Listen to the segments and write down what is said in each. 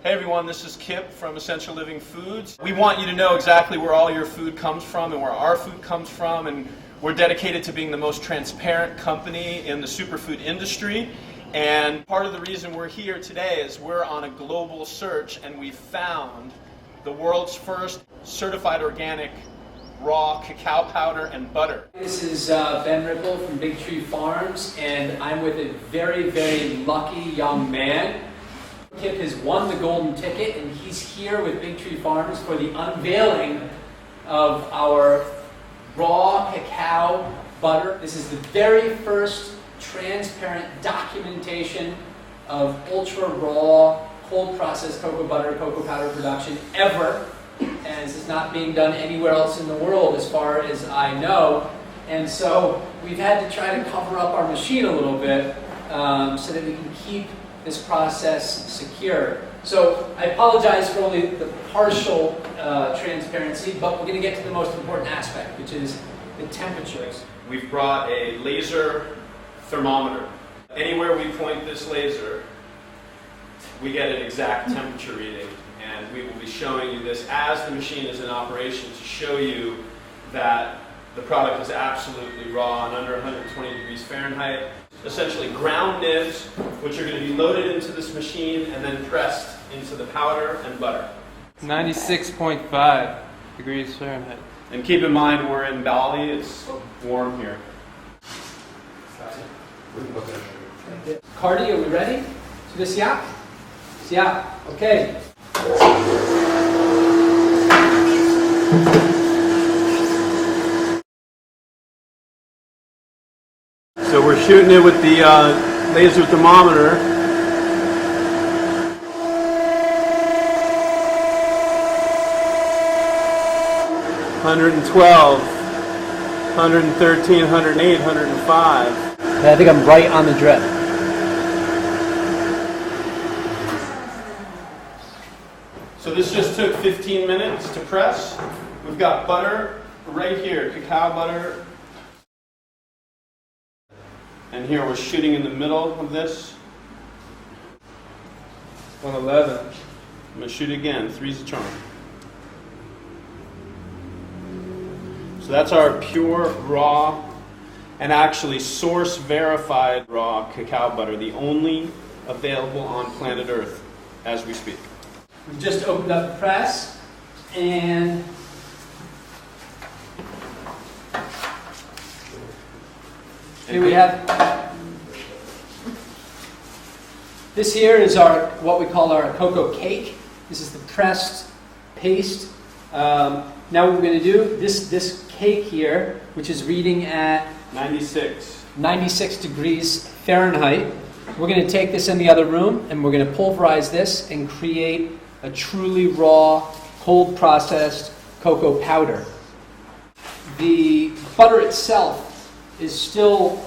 Hey everyone, this is Kip from Essential Living Foods. We want you to know exactly where all your food comes from and where our food comes from, and we're dedicated to being the most transparent company in the superfood industry. And part of the reason we're here today is we're on a global search, and we found the world's first certified organic raw cacao powder and butter. This is Ben Ripple from Big Tree Farms, and I'm with a very, very lucky young man. Kip has won the golden ticket, and he's here with Big Tree Farms for the unveiling of our raw cacao butter. This is the very first transparent documentation of ultra raw, cold processed cocoa butter, cocoa powder production ever. And this is not being done anywhere else in the world as far as I know. And so we've had to try to cover up our machine a little bit so that we can keep this process secure. So I apologize for only the partial transparency, but we're going to get to the most important aspect, which is the temperatures. We've brought a laser thermometer. Anywhere we point this laser, we get an exact temperature reading, and we will be showing you this as the machine is in operation to show you that the product is absolutely raw and under 120 degrees Fahrenheit. Essentially ground nibs, which are going to be loaded into this machine and then pressed into the powder and butter. 96.5 degrees Fahrenheit. And keep in mind we're in Bali, it's warm here. Cardi, are we ready? To this yap? Yeah, okay. So we're shooting it with the laser thermometer. $112, $113, $108, $105. I think I'm right on the drip. So this just took 15 minutes to press. We've got butter right here, cacao butter. And here we're shooting in the middle of this. 111. I'm going to shoot again. Three's the charm. So that's our pure, raw, and actually source verified raw cacao butter, the only available on planet Earth as we speak. We've just opened up the press, and here we have, this here is our, what we call our cocoa cake. This is the pressed paste. Now what we're going to do, this cake here, which is reading at 96 degrees Fahrenheit, we're going to take this in the other room and we're going to pulverize this and create a truly raw, cold processed cocoa powder. The butter itself is still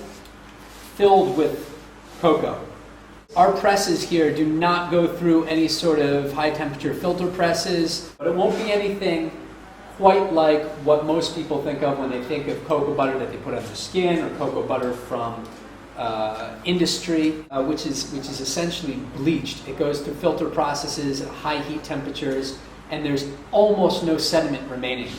filled with cocoa. Our presses here do not go through any sort of high temperature filter presses, but it won't be anything quite like what most people think of when they think of cocoa butter that they put on their skin, or cocoa butter from industry, which is essentially bleached. It goes through filter processes at high heat temperatures, and there's almost no sediment remaining.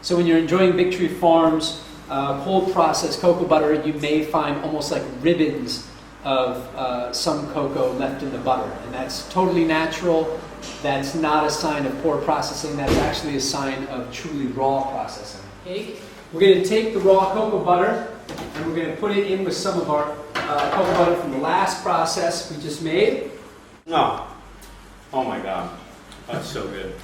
So when you're enjoying Big Tree Farms cold processed cocoa butter, you may find almost like ribbons of some cocoa left in the butter, and that's totally natural. That's not a sign of poor processing. That's actually a sign of truly raw processing. We're going to take the raw cocoa butter and we're going to put it in with some of our cocoa butter from the last process we just made. Oh my God, that's so good.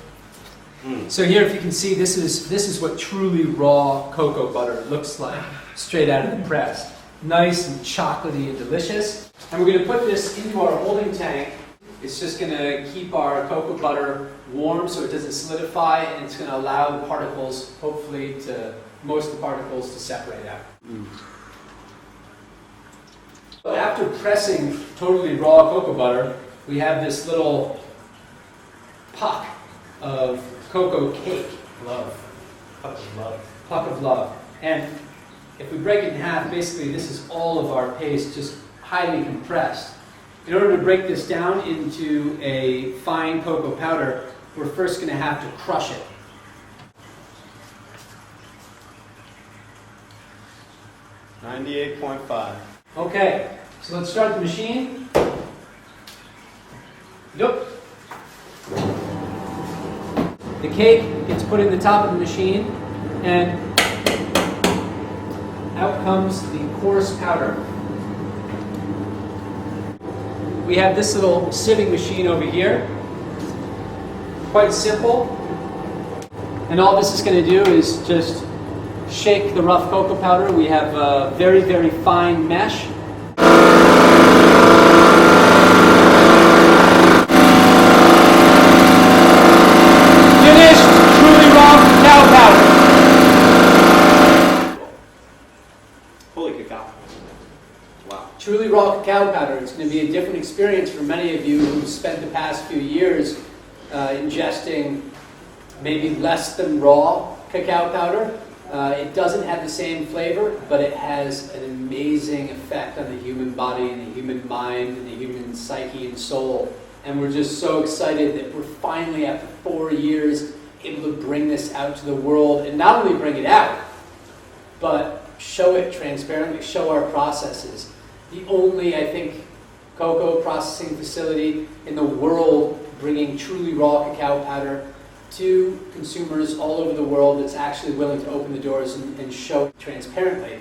So here, if you can see, this is what truly raw cocoa butter looks like, straight out of the press. Nice and chocolatey and delicious. And we're going to put this into our holding tank. It's just going to keep our cocoa butter warm so it doesn't solidify, and it's going to allow the particles, hopefully, most of the particles to separate out. But after pressing totally raw cocoa butter, we have this little puck of cocoa cake. Puck of love. And if we break it in half, basically this is all of our paste, just highly compressed. In order to break this down into a fine cocoa powder, we're first going to have to crush it. $98.5. Okay, so let's start the machine. Nope. The cake gets put in the top of the machine, and out comes the coarse powder. We have this little sieving machine over here. Quite simple. And all this is going to do is just shake the rough cocoa powder. We have a very, very fine mesh. Finished truly raw cacao powder. Holy cacao. Wow. Truly raw cacao powder. It's going to be a different experience for many of you who've spent the past few years ingesting maybe less than raw cacao powder. It doesn't have the same flavor, but it has an amazing effect on the human body and the human mind and the human psyche and soul. And we're just so excited that we're finally, after 4 years, able to bring this out to the world. And not only bring it out, but show it transparently, show our processes. The only, I think, cocoa processing facility in the world bringing truly raw cacao powder to consumers all over the world that's actually willing to open the doors and show it transparently.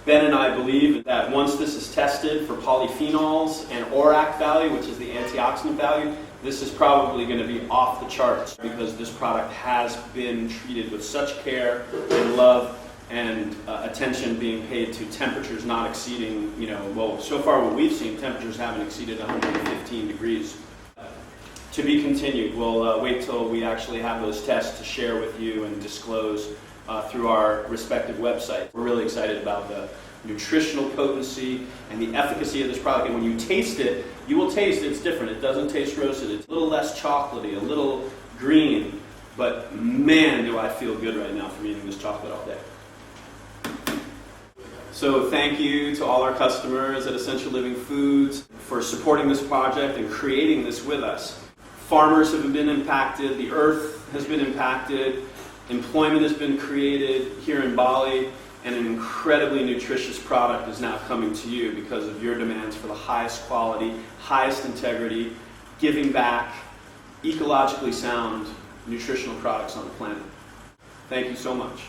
Ben and I believe that once this is tested for polyphenols and ORAC value, which is the antioxidant value, this is probably going to be off the charts because this product has been treated with such care and love and attention being paid to temperatures not exceeding, well, so far what we've seen, temperatures haven't exceeded 115 degrees. To be continued. We'll wait till we actually have those tests to share with you and disclose through our respective websites. We're really excited about the nutritional potency and the efficacy of this product. And when you taste it, you will taste it's different. It doesn't taste roasted. It's a little less chocolatey, a little green. But man, do I feel good right now from eating this chocolate all day. So thank you to all our customers at Essential Living Foods for supporting this project and creating this with us. Farmers have been impacted, the earth has been impacted, employment has been created here in Bali, and an incredibly nutritious product is now coming to you because of your demands for the highest quality, highest integrity, giving back, ecologically sound nutritional products on the planet. Thank you so much.